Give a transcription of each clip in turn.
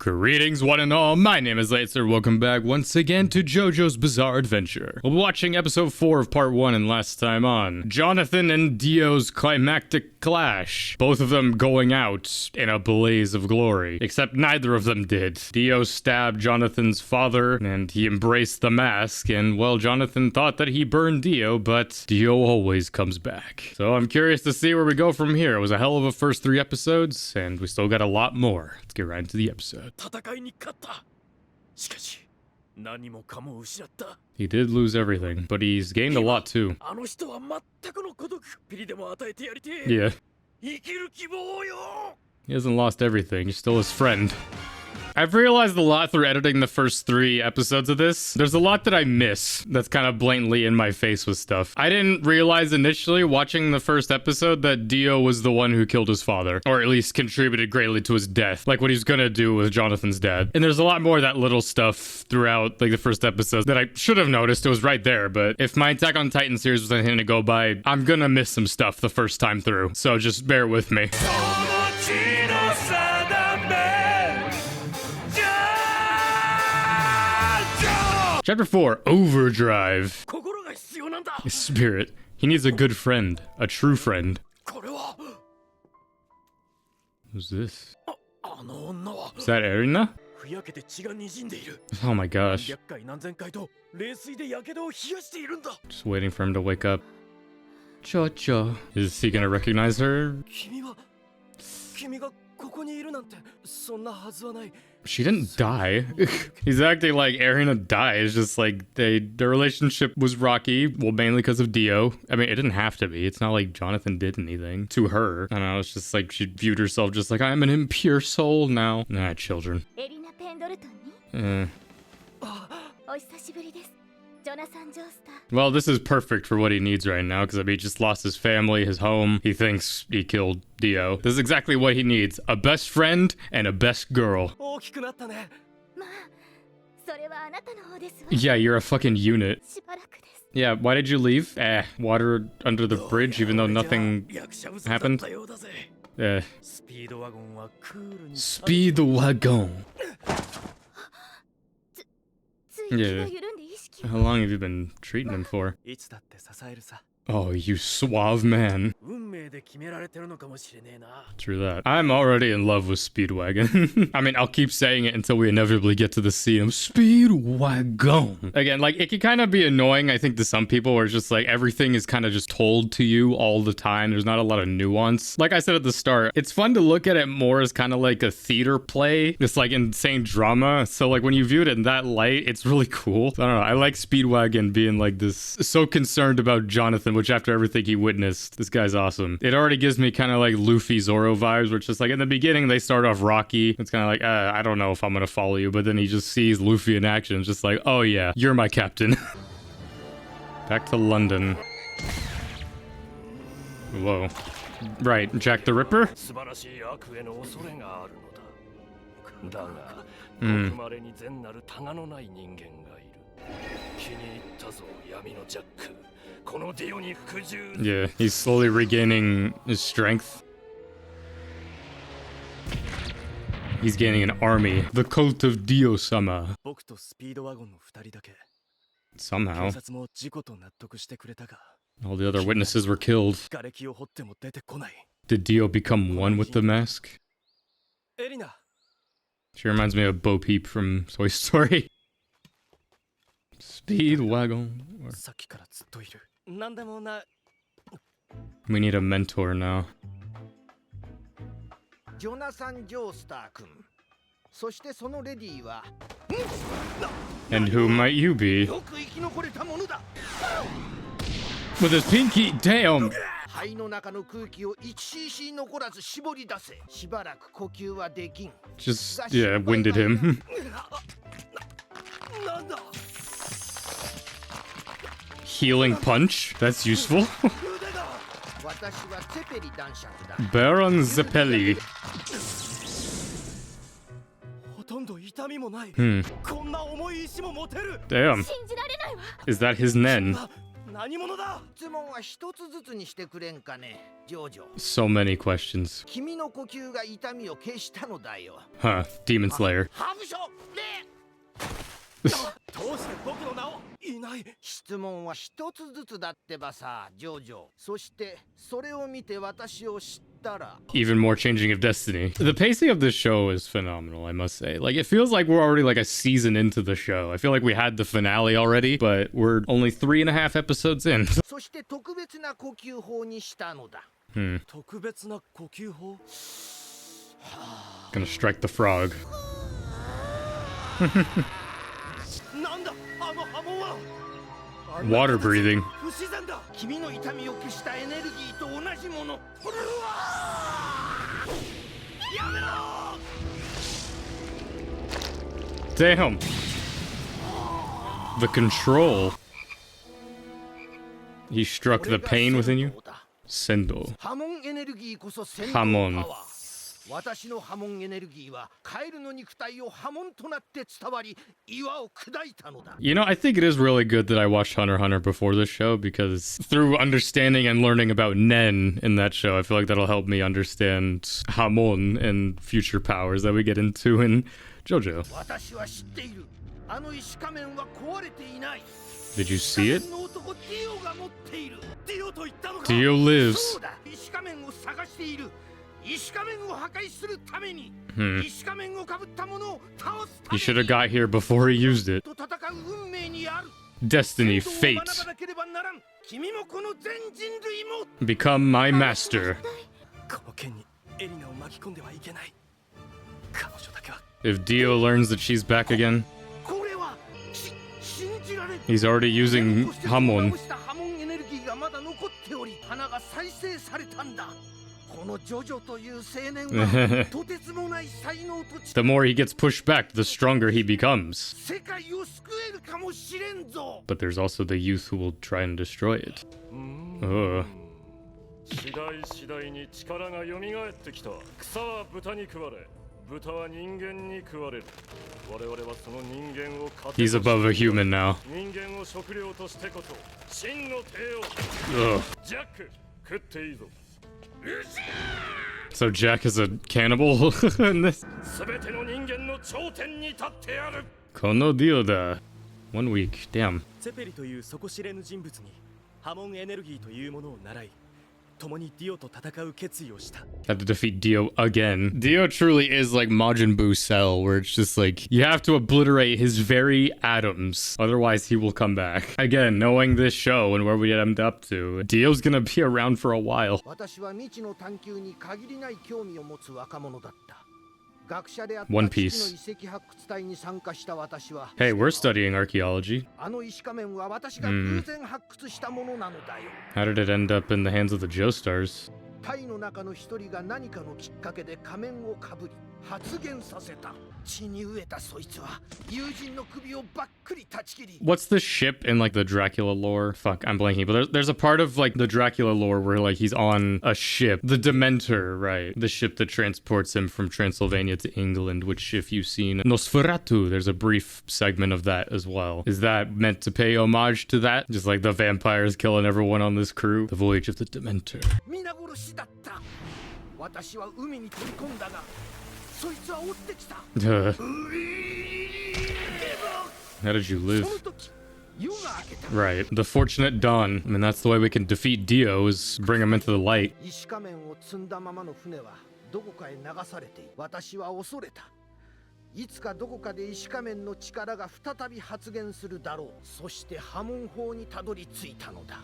Greetings one and all, my name is Laser. Welcome back once again to JoJo's Bizarre Adventure. We'll be watching episode 4 of part 1 and last time on Jonathan and Dio's climactic clash. Both of them going out in a blaze of glory, except neither of them did. Dio stabbed Jonathan's father and he embraced the mask, and well, Jonathan thought that he burned Dio, but Dio always comes back. So I'm curious to see where we go from here. It was a hell of a first 3 episodes and we still got a lot more. Let's get right into the episode. He did lose everything, but he's gained a lot too. Yeah. He hasn't lost everything, he's still his friend. I've realized a lot through editing the first 3 episodes of this. There's a lot that I miss that's kind of blatantly in my face with stuff. I didn't realize initially watching the first episode that Dio was the one who killed his father, or at least contributed greatly to his death, like what he's gonna do with Jonathan's dad. And there's a lot more of that little stuff throughout like the first episodes that I should have noticed. It was right there, but if my Attack on Titan series was anything to go by, I'm gonna miss some stuff the first time through. So just bear with me. Chapter 4, Overdrive. His spirit. He needs a good friend. A true friend. Who's this? Is that Erina? Oh my gosh. Just waiting for him to wake up. JoJo. Is he gonna recognize her? She didn't die. He's acting like Erina died. It's just like their relationship was rocky. Well, mainly because of Dio. I mean, it didn't have to be. It's not like Jonathan did anything to her. I don't know. It's just like she viewed herself just like, I'm an impure soul now. Nah, children. Well, this is perfect for what he needs right now, because I mean, he just lost his family, his home. He thinks he killed Dio. This is exactly what he needs. A best friend and a best girl. Yeah, you're a fucking unit. Yeah, why did you leave? Water under the bridge even though nothing happened? Speedwagon. Yeah. How long have you been treating him for? Oh, you suave man. True that. I'm already in love with Speedwagon. I mean, I'll keep saying it until we inevitably get to the scene of Speedwagon. Again, like, it can kind of be annoying, I think, to some people, where it's just like everything is kind of just told to you all the time. There's not a lot of nuance. Like I said at the start, it's fun to look at it more as kind of like a theater play. It's like insane drama. So like when you view it in that light, it's really cool. I don't know. I like Speedwagon being like this, so concerned about Jonathan, which after everything he witnessed, this guy's awesome. It already gives me kind of like Luffy Zoro vibes, where it's just like in the beginning they start off rocky. It's kind of like, I don't know if I'm gonna follow you, but then he just sees Luffy in action. It's just like, oh yeah, you're my captain. Back to London. Whoa. Right, Jack the Ripper? Yeah, he's slowly regaining his strength. He's gaining an army. The cult of Dio-sama. Somehow. All the other witnesses were killed. Did Dio become one with the mask? She reminds me of Bo Peep from Toy Story. Speedwagon. We need a mentor now. And who might you be? With his pinky, damn! Just, yeah, winded him. Healing punch? That's useful. Baron Zeppeli. Damn. Is that his Nen? So many questions. Huh, Demon Slayer. 質問は一つずつだってばさ、ジョジョ。そしてそれを見て私を知ったら Even more changing of destiny. The pacing of this show is phenomenal, I must say. Like, it feels like we're already like a season into the show. I feel like we had the finale already, but we're only 3.5 episodes in. そして特別な呼吸法にしたのだ。特別な呼吸法 Gonna strike the frog. なんだあの波紋は Water breathing. 不自然だ。君の痛みを消したエネルギーと同じもの。やめろ Damn. The control. He struck the pain within you. Sendo. 波紋エネルギーこそ戦闘 Hamon. パワー。私の波紋エネルギーはカエルの肉体を波紋となって伝わり岩を砕いたのだ。 You know, I think it is really good that I watched Hunter x Hunter before this show because through understanding and learning about Nen in that show, I feel like that'll help me understand Hamon and future powers that we get into in JoJo. 私は知っている。あの石仮面は壊れていない。 Did you see it? 石仮面の男ディオが持っている。ディオと言ったのか。 Dio lives. そうだ。石仮面を探している。石仮面を破壊するために。石仮面をかぶったものを倒すため He に。 should have got here before he used it. と戦う運命にある。 Destiny, 戦闘を fate. 学ばなければならん。君もこの全人類も。 Become my master. この件にエリナを巻き込んではいけない。彼女だけは。 If Dio learns that she's back again, これは信じられる。 he's already using Hamon. 波紋エネルギーがまだ残っており、花が再生されたんだ。このジョジョという青年はとてつもない才能と The more he gets pushed back, the stronger he becomes. 世界を救えるかもしれんぞ。 But there's also the youth who will try and destroy it. Ugh. 次第に力が蘇ってきた。草は豚に食われ、豚は人間に食われる。我々はその人間を糧として He's above a human now. 人間を食料としてこそ真の帝王。 Ugh. ジャック、食っていいぞ。 So Jack is a cannibal in this? 全ての人間の頂点に立ってやる。 Kono Dio da. 1 week. Damn. ゼペリという底知れぬ人物に波紋エネルギーというものを習い、共にディオと戦う決意をした。 Had to defeat Dio again. Dio truly is like Majin Buu Cell, where it's just like you have to obliterate his very atoms, otherwise he will come back. Again, knowing this show and where we end up to, Dio's gonna be around for a while. 私は未知の探求に限りない興味を持つ若者だった。学者であった One 父 Piece. の遺跡発掘隊に参加した私は、 Hey, we're studying archaeology. あの石仮面は私が偶然発掘したものなのだよ。 How did it end up in the hands of the Joestars? 隊の中の一人が何かのきっかけで仮面をかぶり発言させた。血に飢えたそいつは友人の首をばっくり断ち切り。 What's the ship in like the Dracula lore? Fuck, I'm blanking. But there's a part of like the Dracula lore where like he's on a ship, the Dementor, right? The ship that transports him from Transylvania to England. Which, if you've seen Nosferatu, there's a brief segment of that as well. Is that meant to pay homage to that? Just like the vampires killing everyone on this crew, the voyage of the Dementor. 皆殺しだった。私は海に飛び込んだが、そいつは追ってきた。 How did you そ live? の時、夜が明けた。 Right, the fortunate dawn. I mean, that's the way we can defeat Dio is bring him into the light. 石仮面を積んだままの船はどこかへ流されている。私は恐れた。いつかどこかで石仮面の力が再び発現するだろう。そして波紋法にたどり着いたのだ。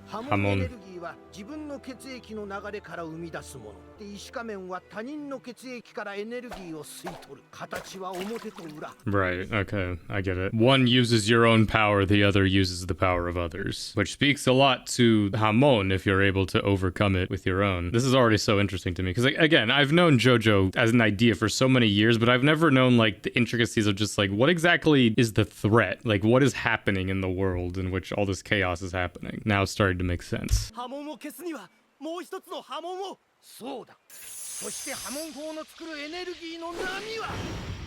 波紋エネルギーは自分の血液の流れから生み出すもので、石仮面は他人の血液からエネルギーを吸い取る。形は表と裏。 Right, okay, I get it. One uses your own power, the other uses the power of others. Which speaks a lot to Hamon if you're able to overcome it with your own. This is already so interesting to me. Because, like, again, I've known JoJo as an idea for so many years, but I've never known, like, the intricacies of just, like, what exactly is the threat? Like, what is happening in the world in which all this chaos is happening? Now it's starting to make sense. 波紋を消すにはもう一つの波紋を。そうだ。そして波紋法の作るエネルギーの波は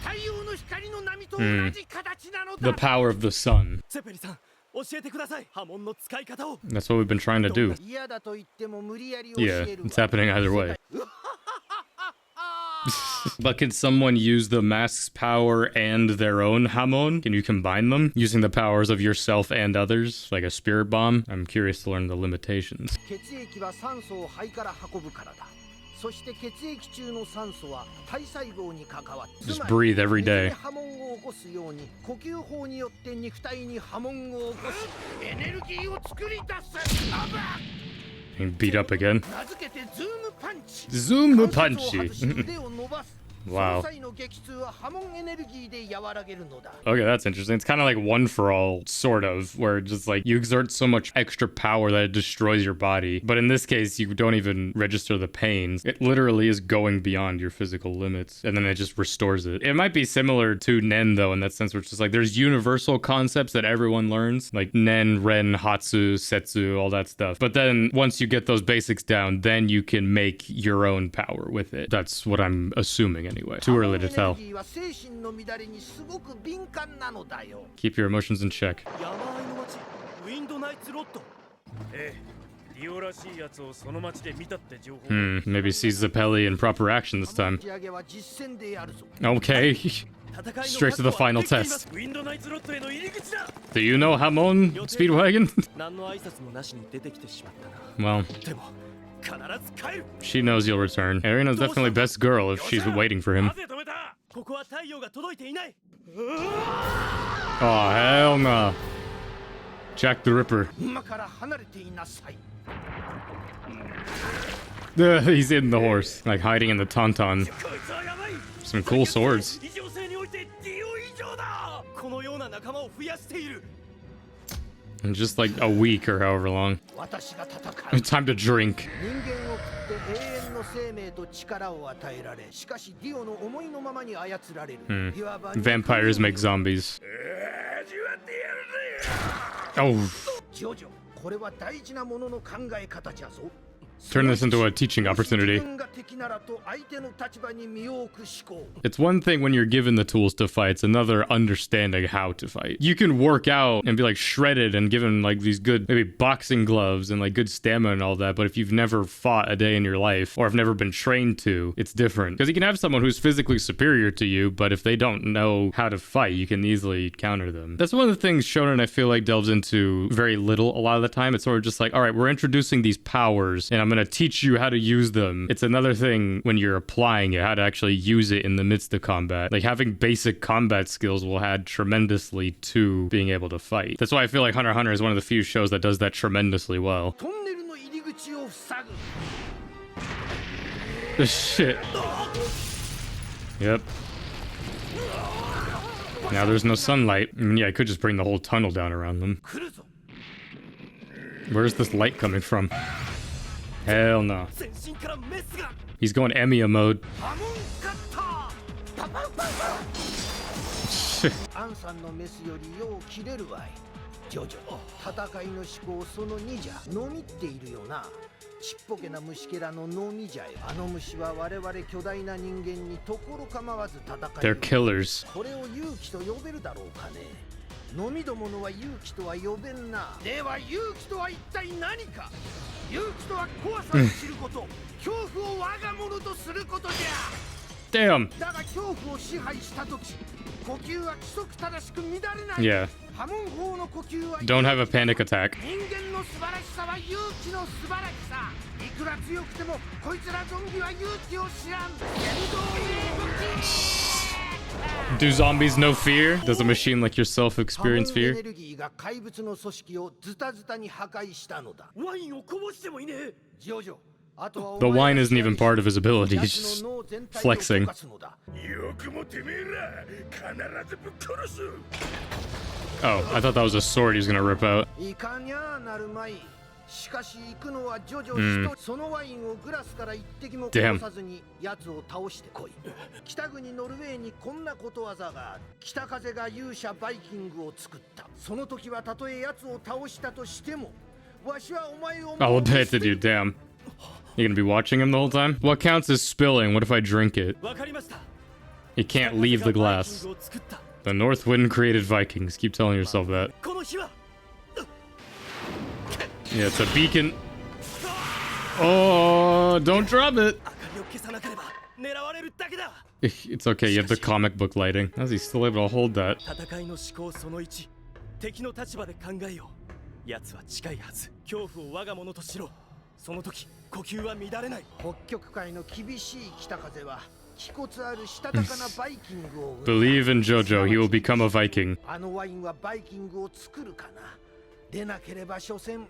太陽の光の波と同じ形なのだ。 The power of the sun. ゼペリさん、教えてください。波紋の使い方を。 That's what we've been trying to do. 嫌だと言っても無理やり教 Yeah, えるわ it's happening either way. But can someone use the mask's power and their own Hamon? Can you combine them? Using the powers of yourself and others? Like a spirit bomb? I'm curious to learn the limitations. 血液は酸素を肺から運ぶからだ。そして血液中の酸素は体細胞に関わる。 Just breathe every day. 波紋を起こすように呼吸法によって肉体に波紋を起こしエネルギーを作り出す。あば And beat up again. 名付けてズームパンチ。 Zoom 関節を punchy. 外し腕を伸ばす。 Wow. その際の激痛は波紋エネルギーで和らげるのだ。 Okay, that's interesting. It's kind of like one for all, sort of, where just like you exert so much extra power that it destroys your body. But in this case, you don't even register the pains. It literally is going beyond your physical limits, and then it just restores it. It might be similar to Nen, though, in that sense, where it's just like there's universal concepts that everyone learns, like Nen, Ren, Hatsu, Setsu, all that stuff. But then once you get those basics down, then you can make your own power with it. That's what I'm assuming anyway. Too early to tell. 波紋エネルギーは精神の乱れにすごく敏感なのだよ。 Keep your emotions in check. 山あいの町ウィンドナイツロッド。ええ、ディオらしいやつをその町で見たって情報。 Maybe see Zeppeli in proper action this 打 time. ち上げは実戦でやるぞ。 Okay. 戦いの Straight to the final test. ウィンドナイツロッドへの入り口だ。 Do you know Hamon Speedwagon? 何の挨拶もなしに出てきてしまったな。 Well, でも必ず帰る。 she knows you'll return. Arena's definitely best girl if she's waiting for him. なぜ止めた？ここは太陽が届いていない。 Oh, hell no. Jack the Ripper. 馬から離れていなさい。 He's in the horse, like hiding in the tauntaun. こいつはやばい。 Some cool swords. 異常性においてディオ以上だ。このような仲間を増やしている。 In just like a week or however long. 私が戦う。 Time to drink. 人間を食って永遠の生命と力を与えられ、しかしディオの思いのままに操られる。いわば Vampires make zombies. Oh, ジョジョ、これは大事なものの考え方じゃぞ。 turn this into a teaching opportunity. 自分が敵ならと相手の立場に身を置く思考。 It's one thing when you're given the tools to fight, it's another understanding how to fight. You can work out and be like shredded and given like these good, maybe boxing gloves and like good stamina and all that, but if you've never fought a day in your life or have never been trained to, it's different. Because you can have someone who's physically superior to you, but if they don't know how to fight, you can easily counter them. That's one of the things Shonen I feel like delves into very little a lot of the time. It's sort of just like, all right, we're introducing these powers and I'm going to teach you how to use them. It's another thing when you're applying it, how to actually use it in the midst of combat. Like having basic combat skills will add tremendously to being able to fight. That's why I feel like Hunter x Hunter is one of the few shows that does that tremendously well. トンネルの入り口を塞ぐ。 Shit. Yep. Now there's no sunlight. I mean, yeah, I could just bring the whole tunnel down around them. 来るぞ。 Where's this light coming from? Hell no. 全身からメスが。 He's going Emiya mode. ハモンカッター。パパパパ。 Shit. アンさんのメスよりよう切れるわい。ジョジョ、戦いの思考その2じゃ。飲みっているよな。ちっぽけな虫けらの飲みじゃよ。あの虫は我々巨大な人間にところ構わず戦い。 They're killers. これを勇気と呼べるだろうかね。飲みどものは勇気とは呼べんな。では勇気とは一体何か。勇気とは怖さを知ること、恐怖を我が物とすることじゃ。 Damn. だが恐怖を支配したとき、呼吸は規則正しく乱れない。 Yeah. 波紋法の呼吸は Don't have a panic attack. 人間の素晴らしさは勇気の素晴らしさ。いくら強くてもこいつらゾンビは勇気を知らん。Do zombies know fear? Does a machine like yourself experience 波紋エ fear? ネルギーが怪物の組織をズタズタに破壊したのだ。ワインをこぼしてもいねえ。ジョジョ、あとはお The 前 wine が isn't even part of his ability. 奴 He's の just 脳全体を flexing. 溶かすのだ。よくもてめえら必ずぶっ殺す。 Oh, I thought that was a sword he was gonna rip out. いかにゃなるまい。しかし行くのはジョジョ一人。そのワインをグラスから一滴もこぼさずに奴を倒してこい。北国ノルウェーにこんなことわざがある。北風が勇者バイキングを作った。その時はたとえ奴を倒したとしても、わしはお前を Oh, we'll bet to do. Damn. You gonna be watching him the whole time? What counts as spilling? What if I drink it? わかりました。 You can't leave the glass. The North Wind created Vikings. Keep telling yourself that. この日は Yeah, it's a beacon. Oh, don't drop it. 明かりを消さなければ狙われるだけだ。 It's okay, you have the comic book lighting. How's he still able to hold that? 戦いの思考その1、敵の立場で考えよう。奴は近いはず。恐怖を我が物としろ。その時呼吸は乱れない。北極海の厳しい北風は気骨あるしたたかなバイキングを生む。 Believe in JoJo, he will become a Viking. あのワインはバイキングを作るかな。でなければ所詮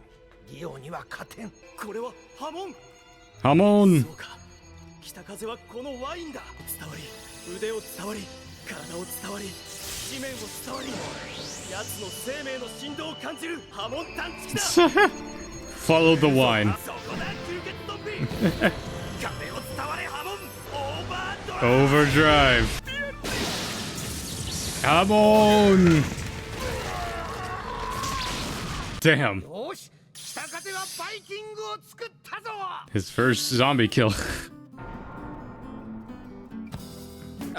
リオには勝てん。これは波紋。 Hamon! そうか。北風はこのワインだ。伝わり、腕を伝わり、体を伝わり、地面を伝わり、奴の生命の振動を感じる波紋探知機だ。 Follow the wine. そこだ、吸血ゾンビ。風を伝われ波紋。オーバードライ Overdrive. Hamon! Damn. よし、北風はバイキングを作ったぞ。 His first zombie kill.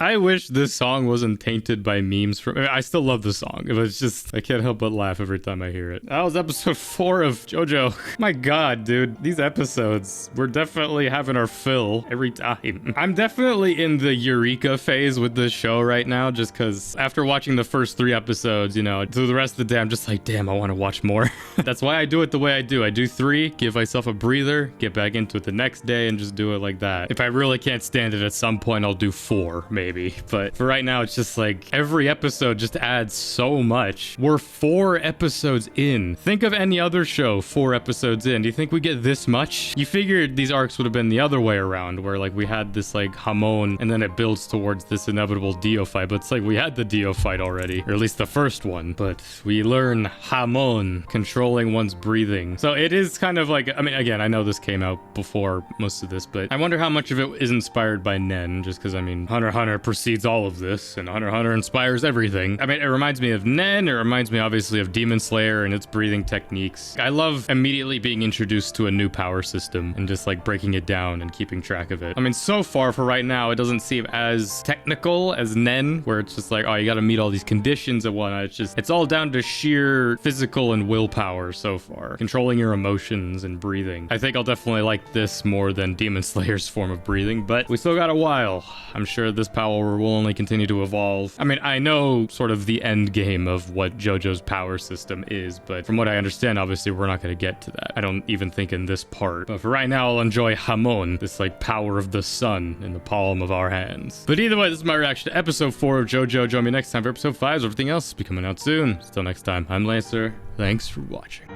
I wish this song wasn't tainted by memes from... I still love the song. It was just... I can't help but laugh every time I hear it. That was episode 4 of JoJo. My god, dude. These episodes, we're definitely having our fill every time. I'm definitely in the Eureka phase with this show right now, just because after watching the first 3 episodes, you know, through the rest of the day, I'm just like, damn, I want to watch more. That's why I do it the way I do. I do 3, give myself a breather, get back into it the next day, and just do it like that. If I really can't stand it at some point, I'll do 4, maybe. But for right now, it's just like every episode just adds so much. We're 4 episodes in. Think of any other show 4 episodes in. Do you think we get this much? You figured these arcs would have been the other way around, where like we had this like Hamon and then it builds towards this inevitable Dio fight. But it's like we had the Dio fight already, or at least the first one. But we learn Hamon controlling one's breathing. So it is kind of like, I mean, again, I know this came out before most of this, but I wonder how much of it is inspired by Nen, just because I mean, Hunter x Hunter precedes all of this, and Hunter x Hunter inspires everything. I mean, it reminds me of Nen, it reminds me obviously of Demon Slayer and its breathing techniques. I love immediately being introduced to a new power system and just like breaking it down and keeping track of it. I mean, so far for right now, it doesn't seem as technical as Nen, where it's just like, oh, you gotta meet all these conditions and whatnot. It's just, it's all down to sheer physical and willpower so far. Controlling your emotions and breathing. I think I'll definitely like this more than Demon Slayer's form of breathing, but we still got a while. I'm sure this power will only continue to evolve. I mean, I know sort of the end game of what JoJo's power system is, but from what I understand, obviously we're not going to get to that. I don't even think in this part. But for right now, I'll enjoy Hamon, this like power of the sun in the palm of our hands. But either way, this is my reaction to episode 4 of JoJo. Join me next time for episode 5. Everything else will be coming out soon. Till next time, I'm Lancer. Thanks for watching.